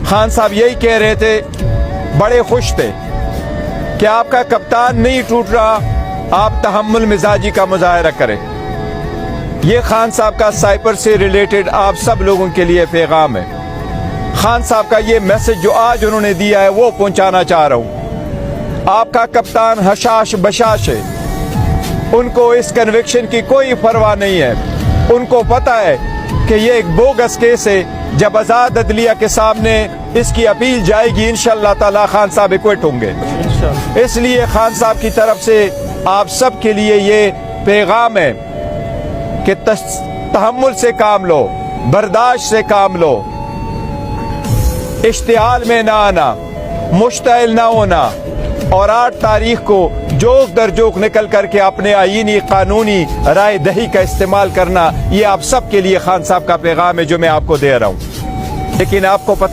خان صاحب یہی کہہ رہے تھے، بڑے خوش تھے کہ آپ کا کپتان نہیں ٹوٹ رہا، آپ تحمل مزاجی کا مظاہرہ کریں۔ یہ خان صاحب کا سائپر سے ریلیٹڈ آپ سب لوگوں کے لیے پیغام ہے۔ خان صاحب کا یہ میسج جو آج انہوں نے دیا ہے وہ پہنچانا چاہ رہا ہوں۔ آپ کا کپتان حشاش بشاش ہے، ان کو اس کنوکشن کی کوئی پرواہ نہیں ہے۔ ان کو پتہ ہے کہ یہ ایک بوگس کیس ہے، جب آزاد عدلیہ کے سامنے اس کی اپیل جائے گی انشاءاللہ تعالی خان صاحب ایکوٹ ہوں گے۔ اس لیے خان صاحب کی طرف سے آپ سب کے لیے یہ پیغام ہے کہ تحمل سے کام لو، برداشت سے کام لو، اشتعال میں نہ آنا، مشتعل نہ ہونا، اور 8 تاریخ کو جوک در جوک نکل کر کے اپنے آئینی قانونی رائے دہی کا استعمال کرنا، یہ آپ سب کے لیے خان صاحب کا پیغام ہے جو میں آپ کو دے رہا ہوں۔ لیکن آپ کو پتہ